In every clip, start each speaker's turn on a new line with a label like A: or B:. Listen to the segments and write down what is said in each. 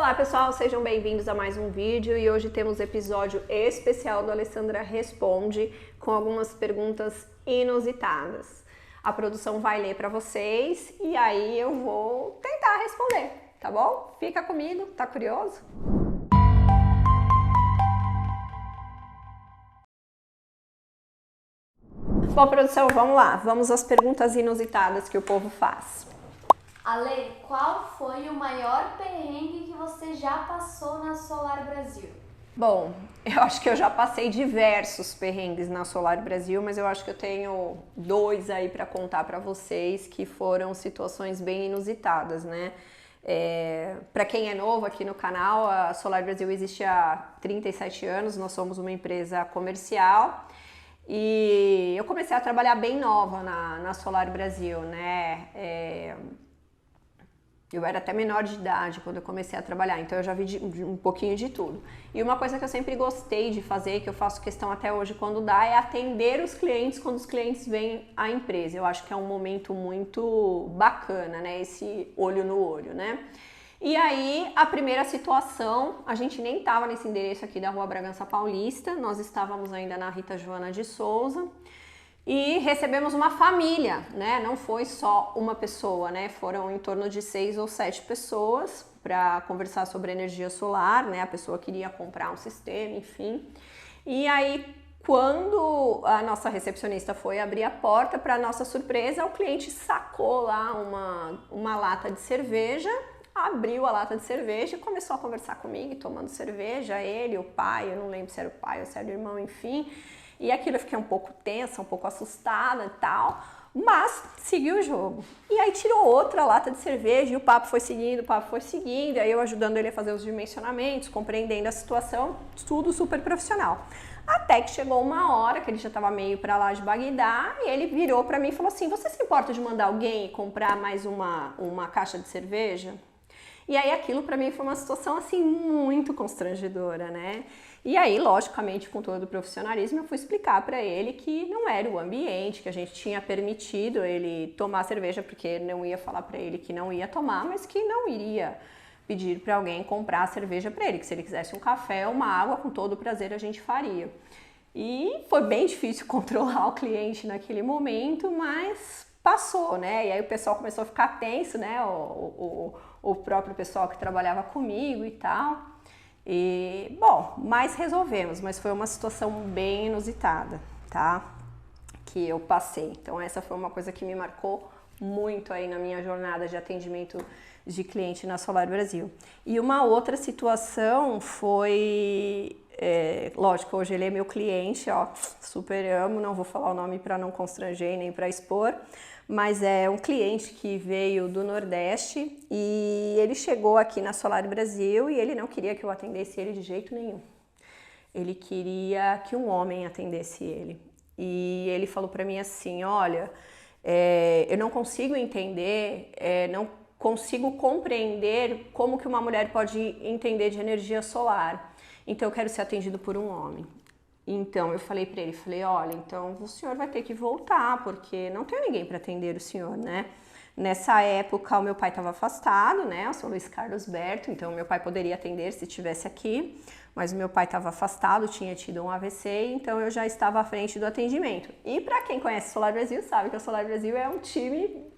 A: Olá pessoal, sejam bem-vindos a mais um vídeo e hoje temos episódio especial do Alessandra Responde com algumas perguntas inusitadas. A produção vai ler para vocês e aí eu vou tentar responder, tá bom? Fica comigo, tá curioso? Bom, produção, vamos lá, vamos às perguntas inusitadas que o povo faz.
B: Ale, qual foi o maior perrengue que você já passou na Solar Brasil?
A: Bom, eu acho que eu já passei diversos perrengues na Solar Brasil, mas eu acho que eu tenho dois aí para contar para vocês que foram situações bem inusitadas, né? Para quem é novo aqui no canal, a Solar Brasil existe há 37 anos, nós somos uma empresa comercial e eu comecei a trabalhar bem nova na Solar Brasil, né? Eu era até menor de idade quando eu comecei a trabalhar, então eu já vi um pouquinho de tudo. E uma coisa que eu sempre gostei de fazer, que eu faço questão até hoje quando dá, é atender os clientes quando os clientes vêm à empresa. Eu acho que é um momento muito bacana, né? Esse olho no olho, né? E aí, a primeira situação, a gente nem estava nesse endereço aqui da Rua Bragança Paulista, nós estávamos ainda na Rita Joana de Souza. E recebemos uma família, né? Não foi só uma pessoa, né? Foram em torno de 6 ou 7 pessoas para conversar sobre energia solar, né? A pessoa queria comprar um sistema, enfim. E aí, quando a nossa recepcionista foi abrir a porta, para nossa surpresa, o cliente sacou lá uma lata de cerveja, abriu a lata de cerveja e começou a conversar comigo, tomando cerveja, ele, o pai, eu não lembro se era o pai ou se era o irmão, enfim. E aquilo eu fiquei um pouco tensa, um pouco assustada e tal, mas seguiu o jogo. E aí tirou outra lata de cerveja e o papo foi seguindo, aí eu ajudando ele a fazer os dimensionamentos, compreendendo a situação, tudo super profissional. Até que chegou uma hora que ele já estava meio para lá de Bagdá e ele virou para mim e falou assim: você se importa de mandar alguém comprar mais uma caixa de cerveja? E aí aquilo para mim foi uma situação assim muito constrangedora, né? E aí, logicamente, com todo o profissionalismo, eu fui explicar para ele que não era o ambiente, que a gente tinha permitido ele tomar cerveja, porque não ia falar para ele que não ia tomar, mas que não iria pedir para alguém comprar a cerveja para ele, que se ele quisesse um café ou uma água, com todo o prazer a gente faria. E foi bem difícil controlar o cliente naquele momento, mas passou, né? E aí o pessoal começou a ficar tenso, né? O próprio pessoal que trabalhava comigo e tal. E, bom, mas resolvemos, mas foi uma situação bem inusitada, tá? Que eu passei. Então essa foi uma coisa que me marcou muito aí na minha jornada de atendimento de cliente na Solar Brasil. E uma outra situação foi, lógico, hoje ele é meu cliente, ó, super amo, não vou falar o nome para não constranger nem para expor, mas é um cliente que veio do Nordeste e ele chegou aqui na Solar Brasil e ele não queria que eu atendesse ele de jeito nenhum. Ele queria que um homem atendesse ele. E ele falou para mim assim: olha, eu não consigo entender, não consigo compreender como que uma mulher pode entender de energia solar. Então eu quero ser atendido por um homem. Então eu falei para ele, olha, então o senhor vai ter que voltar, porque não tem ninguém para atender o senhor, né? Nessa época o meu pai estava afastado, né? Eu sou Luiz Carlos Berto, então meu pai poderia atender se estivesse aqui, mas o meu pai estava afastado, tinha tido um AVC, então eu já estava à frente do atendimento. E para quem conhece o Solar Brasil, sabe que o Solar Brasil é um time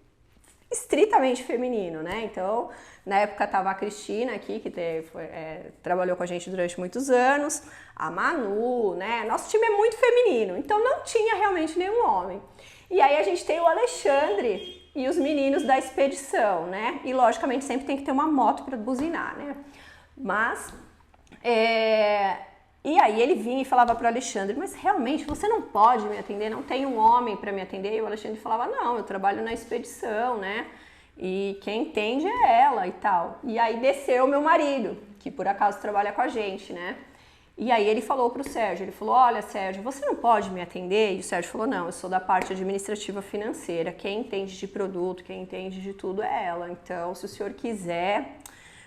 A: estritamente feminino, né? Então, na época estava a Cristina aqui, que trabalhou com a gente durante muitos anos, a Manu, né? Nosso time é muito feminino, então não tinha realmente nenhum homem. E aí a gente tem o Alexandre e os meninos da expedição, né? E logicamente sempre tem que ter uma moto para buzinar, né? Mas, e aí ele vinha e falava para o Alexandre: mas realmente você não pode me atender, não tem um homem para me atender? E o Alexandre falava: não, eu trabalho na expedição, né? E quem entende é ela e tal. E aí desceu meu marido, que por acaso trabalha com a gente, né? E aí ele falou pro Sérgio, ele falou: olha, Sérgio, você não pode me atender? E o Sérgio falou: não, eu sou da parte administrativa financeira, quem entende de produto, quem entende de tudo é ela. Então, se o senhor quiser,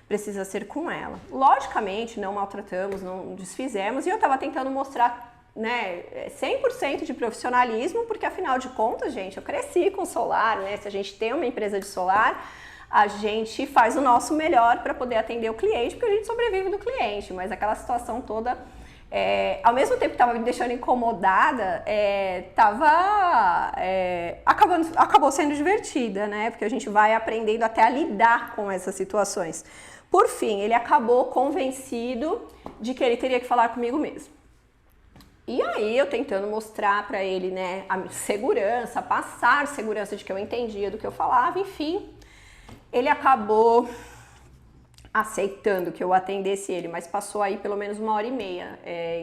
A: precisa ser com ela. Logicamente, não maltratamos, não desfizemos, e eu estava tentando mostrar, né, 100% de profissionalismo, porque afinal de contas, gente, eu cresci com solar, né? Se a gente tem uma empresa de solar, a gente faz o nosso melhor para poder atender o cliente, porque a gente sobrevive do cliente, mas aquela situação toda, ao mesmo tempo que estava me deixando incomodada, acabou sendo divertida, né? Porque a gente vai aprendendo até a lidar com essas situações. Por fim, ele acabou convencido de que ele teria que falar comigo mesmo. E aí eu tentando mostrar para ele, né, a segurança, passar segurança de que eu entendia do que eu falava, enfim, ele acabou aceitando que eu atendesse ele, mas passou aí pelo menos 1h30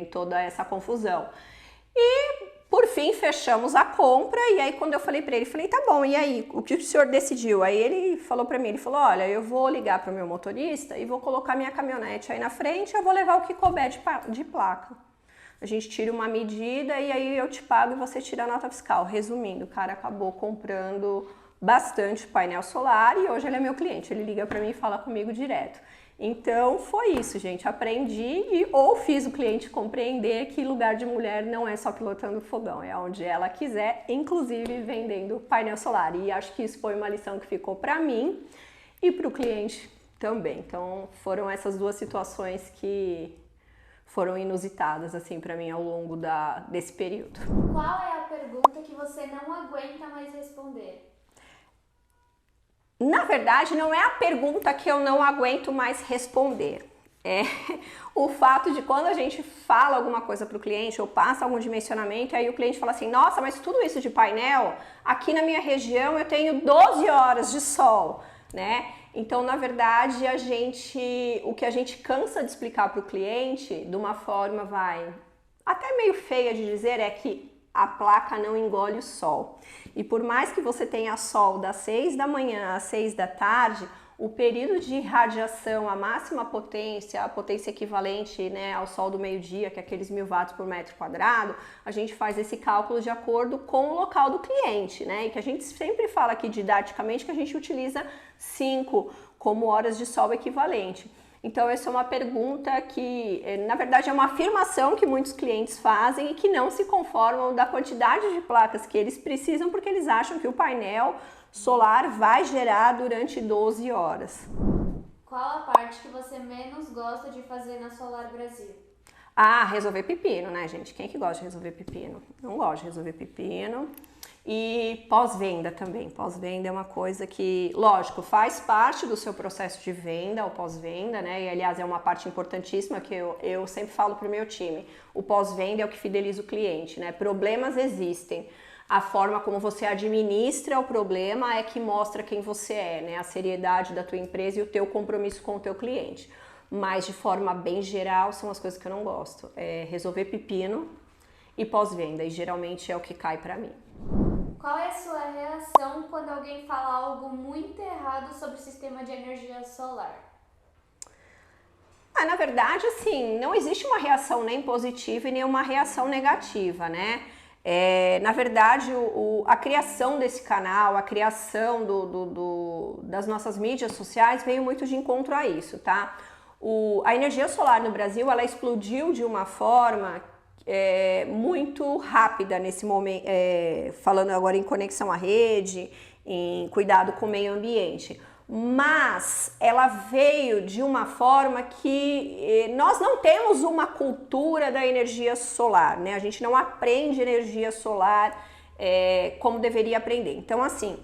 A: em toda essa confusão. E por fim fechamos a compra, e aí quando eu falei para ele, falei, tá bom, e aí, o que o senhor decidiu? Aí ele falou para mim, ele falou, olha, eu vou ligar para o meu motorista e vou colocar minha caminhonete aí na frente, eu vou levar o que couber de placa. A gente tira uma medida e aí eu te pago e você tira a nota fiscal. Resumindo, o cara acabou comprando bastante painel solar e hoje ele é meu cliente. Ele liga para mim e fala comigo direto. Então foi isso, gente. Aprendi ou fiz o cliente compreender que lugar de mulher não é só pilotando fogão, é onde ela quiser, inclusive vendendo painel solar. E acho que isso foi uma lição que ficou para mim e para o cliente também. Então foram essas duas situações que foram inusitadas assim para mim ao longo desse período.
B: Qual é a pergunta que você não aguenta mais responder?
A: Na verdade, não é a pergunta que eu não aguento mais responder. É o fato de quando a gente fala alguma coisa para o cliente ou passa algum dimensionamento, aí o cliente fala assim, nossa, mas tudo isso de painel, aqui na minha região eu tenho 12 horas de sol, né? Então, na verdade, o que a gente cansa de explicar para o cliente, de uma forma até meio feia de dizer, é que a placa não engole o sol. E por mais que você tenha sol das 6 da manhã às 6 da tarde, o período de radiação, a máxima potência, a potência equivalente, né, ao sol do meio-dia, que é aqueles 1000 watts por metro quadrado, a gente faz esse cálculo de acordo com o local do cliente, né? E que a gente sempre fala aqui didaticamente que a gente utiliza 5 como horas de sol equivalente. Então, essa é uma pergunta que, na verdade, é uma afirmação que muitos clientes fazem e que não se conformam da quantidade de placas que eles precisam, porque eles acham que o painel solar vai gerar durante 12 horas.
B: Qual a parte que você menos gosta de fazer na Solar Brasil?
A: Resolver pepino, né, gente? Quem que gosta de resolver pepino? Não gosta de resolver pepino. E pós-venda também. Pós-venda é uma coisa que, lógico, faz parte do seu processo de venda, o pós-venda, né? E, aliás, é uma parte importantíssima que eu sempre falo para o meu time. O pós-venda é o que fideliza o cliente, né? Problemas existem. A forma como você administra o problema é que mostra quem você é, né? A seriedade da tua empresa e o teu compromisso com o teu cliente. Mas, de forma bem geral, são as coisas que eu não gosto. É resolver pepino e pós-venda. E, geralmente, é o que cai para mim.
B: Qual é a sua reação quando alguém fala algo muito errado sobre o sistema de energia solar?
A: Na verdade, assim, não existe uma reação nem positiva e nem uma reação negativa, né? Na verdade, a criação desse canal, a criação das nossas mídias sociais veio muito de encontro a isso, tá? A energia solar no Brasil, ela explodiu de uma forma muito rápida nesse momento, falando agora em conexão à rede, em cuidado com o meio ambiente. Mas ela veio de uma forma que nós não temos uma cultura da energia solar, né? A gente não aprende energia solar como deveria aprender. Então, assim,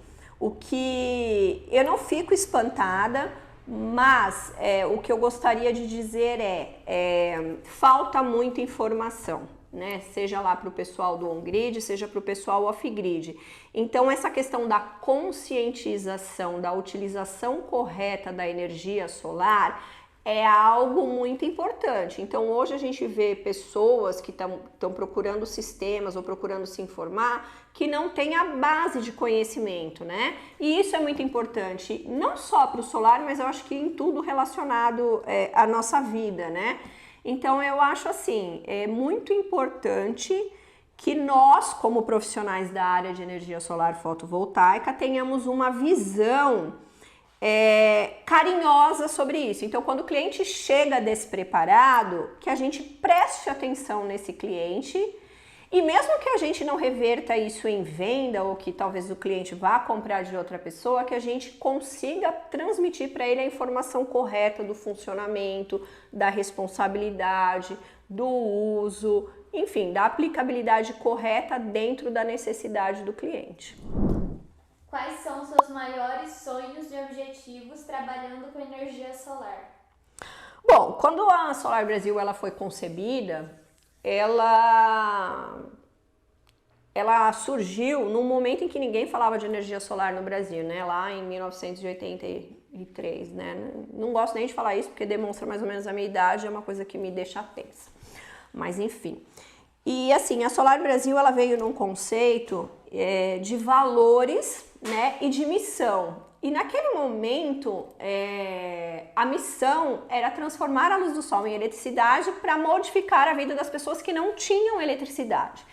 A: eu não fico espantada, mas o que eu gostaria de dizer falta muita informação, né? Seja lá para o pessoal do on-grid, seja para o pessoal off-grid. Então, essa questão da conscientização, da utilização correta da energia solar é algo muito importante. Então, hoje a gente vê pessoas que estão procurando sistemas ou procurando se informar que não têm a base de conhecimento, né? E isso é muito importante, não só para o solar, mas eu acho que em tudo relacionado à nossa vida, né? Então, eu acho assim, é muito importante que nós, como profissionais da área de energia solar fotovoltaica, tenhamos uma visão carinhosa sobre isso. Então, quando o cliente chega despreparado, que a gente preste atenção nesse cliente E mesmo que a gente não reverta isso em venda ou que talvez o cliente vá comprar de outra pessoa, que a gente consiga transmitir para ele a informação correta do funcionamento, da responsabilidade, do uso, enfim, da aplicabilidade correta dentro da necessidade do cliente.
B: Quais são os seus maiores sonhos e objetivos trabalhando com energia solar?
A: Bom, quando a Solar Brasil ela foi concebida, ela surgiu num momento em que ninguém falava de energia solar no Brasil, né? Lá em 1983, né? Não gosto nem de falar isso porque demonstra mais ou menos a minha idade, é uma coisa que me deixa tensa. Mas enfim. E assim, a Solar Brasil ela veio num conceito de valores, né, e de missão. E naquele momento, a missão era transformar a luz do sol em eletricidade para modificar a vida das pessoas que não tinham eletricidade.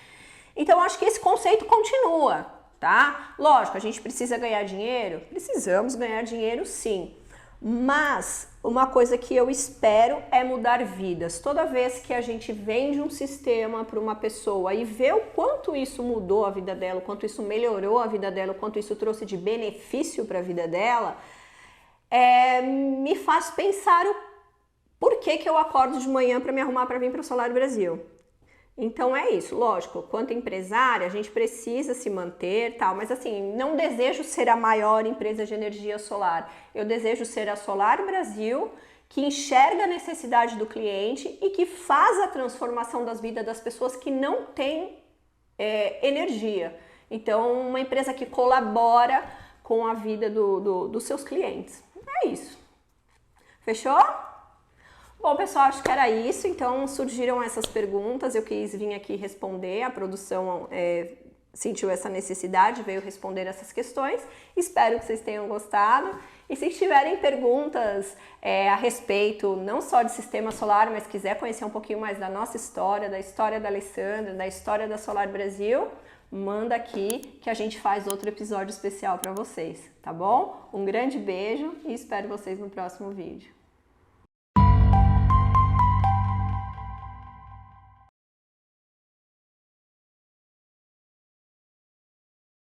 A: Então, acho que esse conceito continua, tá? Lógico, a gente precisa ganhar dinheiro? Precisamos ganhar dinheiro, sim. Mas uma coisa que eu espero é mudar vidas. Toda vez que a gente vende um sistema para uma pessoa e vê o quanto isso mudou a vida dela, o quanto isso melhorou a vida dela, o quanto isso trouxe de benefício para a vida dela, me faz pensar o porquê que eu acordo de manhã para me arrumar para vir para o Solar Brasil. Então é isso, lógico, quanto empresária a gente precisa se manter, tal, mas assim, não desejo ser a maior empresa de energia solar. Eu desejo ser a Solar Brasil, que enxerga a necessidade do cliente e que faz a transformação das vidas das pessoas que não têm energia. Então, uma empresa que colabora com a vida dos seus clientes. É isso. Fechou? Bom, pessoal, acho que era isso. Então, surgiram essas perguntas, eu quis vir aqui responder. A produção sentiu essa necessidade, veio responder essas questões. Espero que vocês tenham gostado. E se tiverem perguntas a respeito não só de sistema solar, mas quiser conhecer um pouquinho mais da nossa história, da história da Alessandra, da história da Solar Brasil, manda aqui que a gente faz outro episódio especial para vocês, tá bom? Um grande beijo e espero vocês no próximo vídeo.